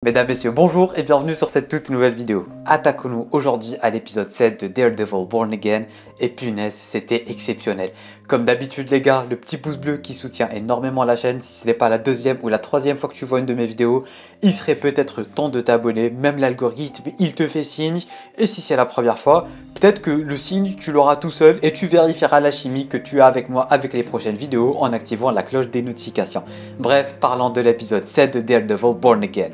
Mesdames, Messieurs, bonjour et bienvenue sur cette toute nouvelle vidéo. Attaquons-nous aujourd'hui à l'épisode 7 de Daredevil Born Again et punaise, c'était exceptionnel. Comme d'habitude les gars, le petit pouce bleu qui soutient énormément la chaîne, si ce n'est pas la deuxième ou la troisième fois que tu vois une de mes vidéos, il serait peut-être temps de t'abonner, même l'algorithme il te fait signe, et si c'est la première fois, peut-être que le signe tu l'auras tout seul et tu vérifieras la chimie que tu as avec moi avec les prochaines vidéos en activant la cloche des notifications. Bref, parlons de l'épisode 7 de Daredevil Born Again.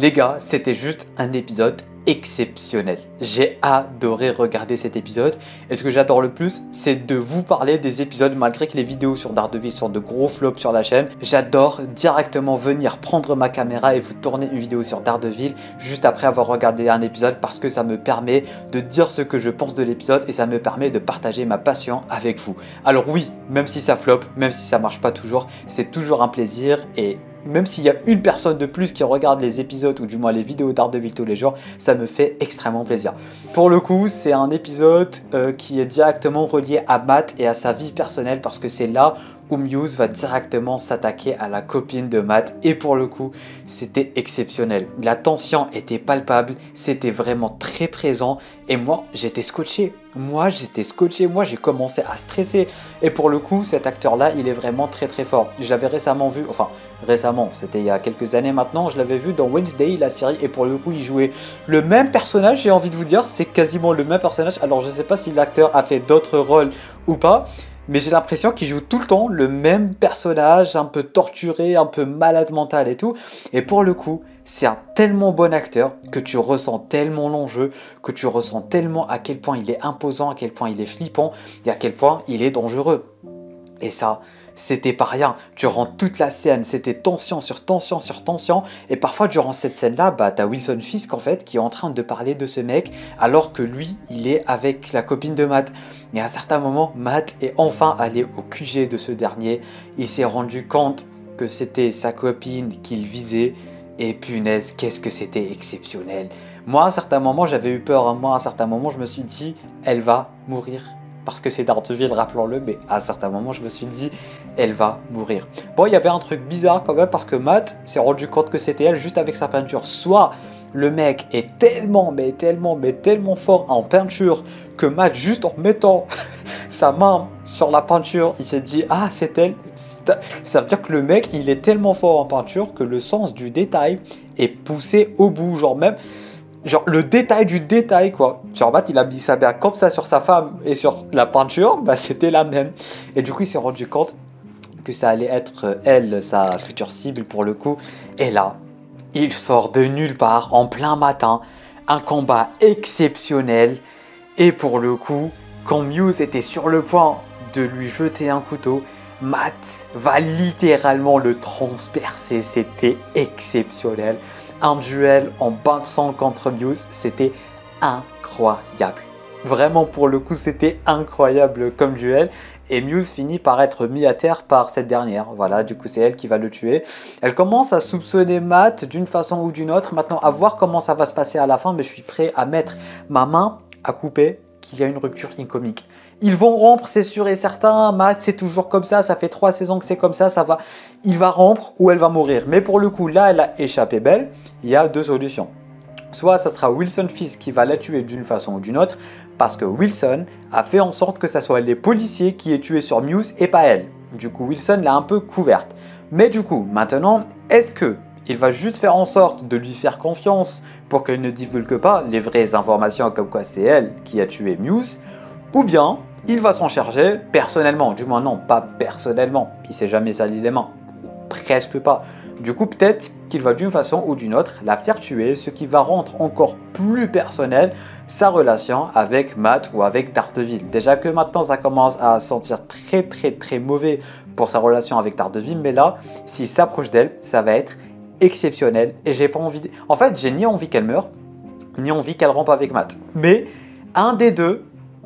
Les gars, c'était juste un épisode exceptionnel. J'ai adoré regarder cet épisode. Et ce que j'adore le plus, c'est de vous parler des épisodes malgré que les vidéos sur Daredevil sont de gros flops sur la chaîne. J'adore directement venir prendre ma caméra et vous tourner une vidéo sur Daredevil juste après avoir regardé un épisode parce que ça me permet de dire ce que je pense de l'épisode et ça me permet de partager ma passion avec vous. Alors oui, même si ça flop, même si ça marche pas toujours, c'est toujours un plaisir et même s'il y a une personne de plus qui regarde les épisodes ou du moins les vidéos Daredevil tous les jours, ça me fait extrêmement plaisir. Pour le coup, c'est un épisode qui est directement relié à Matt et à sa vie personnelle parce que c'est là où Muse va directement s'attaquer à la copine de Matt et pour le coup, c'était exceptionnel. La tension était palpable, c'était vraiment très présent et moi, j'étais scotché. Moi, j'ai commencé à stresser et pour le coup, cet acteur-là, il est vraiment très fort. Je l'avais récemment vu, enfin récemment, c'était il y a quelques années maintenant, je l'avais vu dans Wednesday, la série et pour le coup, il jouait le même personnage, j'ai envie de vous dire, c'est quasiment le même personnage. Alors, je sais pas si l'acteur a fait d'autres rôles ou pas, mais j'ai l'impression qu'il joue tout le temps le même personnage, un peu torturé, un peu malade mental et tout. Et pour le coup, c'est un tellement bon acteur que tu ressens tellement l'enjeu, que tu ressens tellement à quel point il est imposant, à quel point il est flippant et à quel point il est dangereux. Et ça, c'était pas rien. Durant toute la scène, c'était tension sur tension sur tension. Et parfois, durant cette scène-là, bah, t'as Wilson Fisk, en fait, qui est en train de parler de ce mec, alors que lui, il est avec la copine de Matt. Et à un certain moment, Matt est enfin allé au QG de ce dernier. Il s'est rendu compte que c'était sa copine qu'il visait. Et punaise, qu'est-ce que c'était exceptionnel. Moi, à un certain moment, j'avais eu peur. Moi, à un certain moment, je me suis dit, elle va mourir. Parce que c'est Daredevil, rappelons-le, mais à un certain moment, je me suis dit, elle va mourir. Bon, il y avait un truc bizarre quand même, parce que Matt s'est rendu compte que c'était elle juste avec sa peinture. Soit le mec est tellement fort en peinture, que Matt, juste en mettant sa main sur la peinture, il s'est dit, ah, c'est elle. Ça veut dire que le mec, il est tellement fort en peinture, que le sens du détail est poussé au bout, genre même... Genre le détail du détail quoi. Genre Matt il a mis sa main comme ça sur sa femme et sur la peinture, bah c'était la même. Et du coup il s'est rendu compte que ça allait être elle, sa future cible pour le coup. Et là, il sort de nulle part en plein matin, un combat exceptionnel. Et pour le coup, quand Muse était sur le point de lui jeter un couteau, Matt va littéralement le transpercer, c'était exceptionnel. Un duel en bain de sang contre Muse, c'était incroyable. Vraiment pour le coup, c'était incroyable comme duel. Et Muse finit par être mis à terre par cette dernière. Voilà, du coup c'est elle qui va le tuer. Elle commence à soupçonner Matt d'une façon ou d'une autre. Maintenant, à voir comment ça va se passer à la fin, mais je suis prêt à mettre ma main à couper qu'il y a une rupture incomique. Ils vont rompre, c'est sûr et certain. Matt, c'est toujours comme ça fait 3 saisons que c'est comme ça va. Il va rompre ou elle va mourir. Mais pour le coup, là, elle a échappé belle. Il y a 2 solutions. Soit ça sera Wilson Fisk qui va la tuer d'une façon ou d'une autre, parce que Wilson a fait en sorte que ce soit les policiers qui aient tué sur Muse et pas elle. Du coup, Wilson l'a un peu couverte. Mais du coup, maintenant, est-ce que il va juste faire en sorte de lui faire confiance pour qu'elle ne divulgue pas les vraies informations comme quoi c'est elle qui a tué Muse, ou bien il va s'en charger personnellement, du moins non, pas personnellement, il s'est jamais sali les mains, presque pas. Du coup peut-être qu'il va d'une façon ou d'une autre la faire tuer, ce qui va rendre encore plus personnel sa relation avec Matt ou avec Daredevil. Déjà que maintenant ça commence à sentir très mauvais pour sa relation avec Daredevil, mais là, s'il s'approche d'elle, ça va être exceptionnel et j'ai pas envie en fait j'ai ni envie qu'elle meure ni envie qu'elle rompe avec Matt, mais un des deux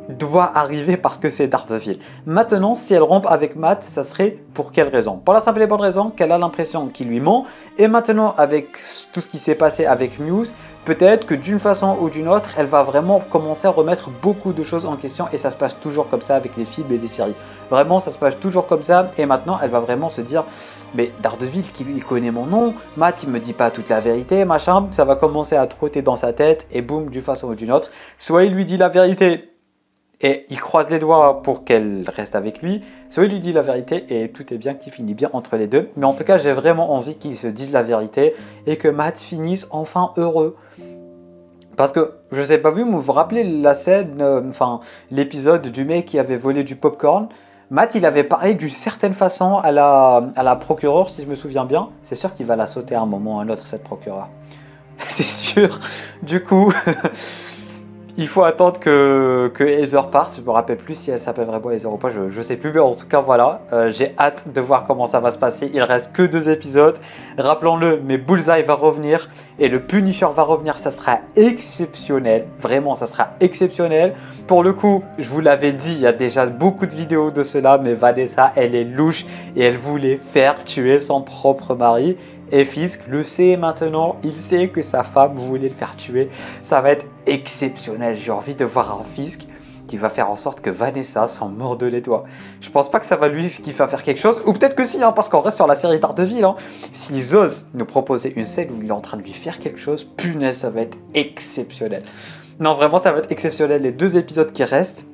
doit arriver parce que c'est Daredevil. Maintenant, si elle rompt avec Matt, ça serait pour quelle raison? Pour la simple et bonne raison qu'elle a l'impression qu'il lui ment. Et maintenant, avec tout ce qui s'est passé avec Muse, peut-être que d'une façon ou d'une autre, elle va vraiment commencer à remettre beaucoup de choses en question. Et ça se passe toujours comme ça avec les films et les séries. Vraiment, ça se passe toujours comme ça. Et maintenant, elle va vraiment se dire, mais Daredevil, il connaît mon nom. Matt, il me dit pas toute la vérité, machin. Ça va commencer à trotter dans sa tête. Et boum, d'une façon ou d'une autre, soit il lui dit la vérité et il croise les doigts pour qu'elle reste avec lui, soit il lui dit la vérité et tout est bien, qui finit bien entre les deux. Mais en tout cas, j'ai vraiment envie qu'ils se disent la vérité et que Matt finisse enfin heureux. Parce que, je sais pas vu, mais vous vous rappelez la scène, enfin l'épisode du mec qui avait volé du popcorn. Matt, il avait parlé d'une certaine façon à la procureure, si je me souviens bien. C'est sûr qu'il va la sauter à un moment ou à un autre, cette procureure. C'est sûr. Du coup... Il faut attendre que Heather parte. Je me rappelle plus si elle s'appelle vraiment Heather ou pas, je sais plus, mais en tout cas voilà, j'ai hâte de voir comment ça va se passer. Il reste que 2 épisodes, rappelons-le, mais Bullseye va revenir et le Punisher va revenir, ça sera exceptionnel, vraiment ça sera exceptionnel. Pour le coup, je vous l'avais dit, il y a déjà beaucoup de vidéos de cela, mais Vanessa, elle est louche et elle voulait faire tuer son propre mari. Et Fisk le sait maintenant, il sait que sa femme voulait le faire tuer. Ça va être exceptionnel. J'ai envie de voir un Fisk qui va faire en sorte que Vanessa s'en morde les doigts. Je pense pas que ça va lui qui va faire quelque chose, ou peut-être que si, hein, parce qu'on reste sur la série Daredevil. Hein. S'ils osent nous proposer une scène où il est en train de lui faire quelque chose, punaise, ça va être exceptionnel. Non, vraiment, ça va être exceptionnel. Les 2 épisodes qui restent,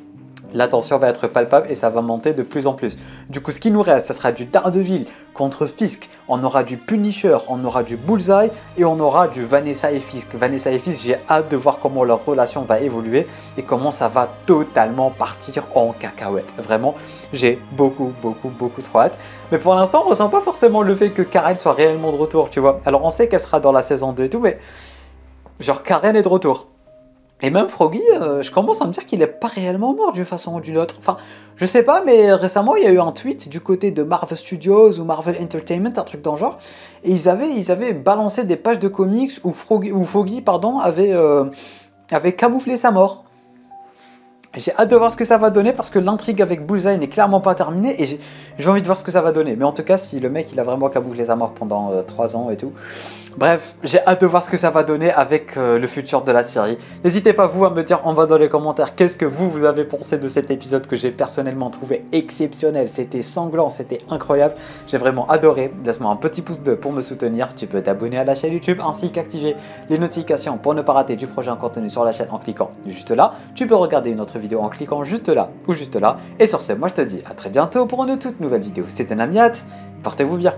la tension va être palpable et ça va monter de plus en plus. Du coup, ce qui nous reste, ça sera du Daredevil contre Fisk. On aura du Punisher, on aura du Bullseye et on aura du Vanessa et Fisk. Vanessa et Fisk, j'ai hâte de voir comment leur relation va évoluer et comment ça va totalement partir en cacahuète. Vraiment, j'ai beaucoup trop hâte. Mais pour l'instant, on ressent pas forcément le fait que Karen soit réellement de retour, tu vois. Alors, on sait qu'elle sera dans la saison 2 et tout, mais genre Karen est de retour. Et même Froggy, je commence à me dire qu'il n'est pas réellement mort d'une façon ou d'une autre. Enfin, je sais pas, mais récemment, il y a eu un tweet du côté de Marvel Studios ou Marvel Entertainment, un truc dans le genre. Et ils avaient balancé des pages de comics où Froggy avait camouflé sa mort. J'ai hâte de voir ce que ça va donner parce que l'intrigue avec Bullseye n'est clairement pas terminée et j'ai envie de voir ce que ça va donner. Mais en tout cas, si le mec il a vraiment camouflé sa mort pendant 3 ans et tout. Bref, j'ai hâte de voir ce que ça va donner avec le futur de la série. N'hésitez pas vous à me dire en bas dans les commentaires qu'est-ce que vous avez pensé de cet épisode que j'ai personnellement trouvé exceptionnel. C'était sanglant, c'était incroyable. J'ai vraiment adoré. Laisse-moi un petit pouce bleu pour me soutenir. Tu peux t'abonner à la chaîne YouTube ainsi qu'activer les notifications pour ne pas rater du prochain contenu sur la chaîne en cliquant juste là. Tu peux regarder une autre vidéo en cliquant juste là ou juste là. Et sur ce, moi je te dis à très bientôt pour une toute nouvelle vidéo. C'était Namiat, portez-vous bien.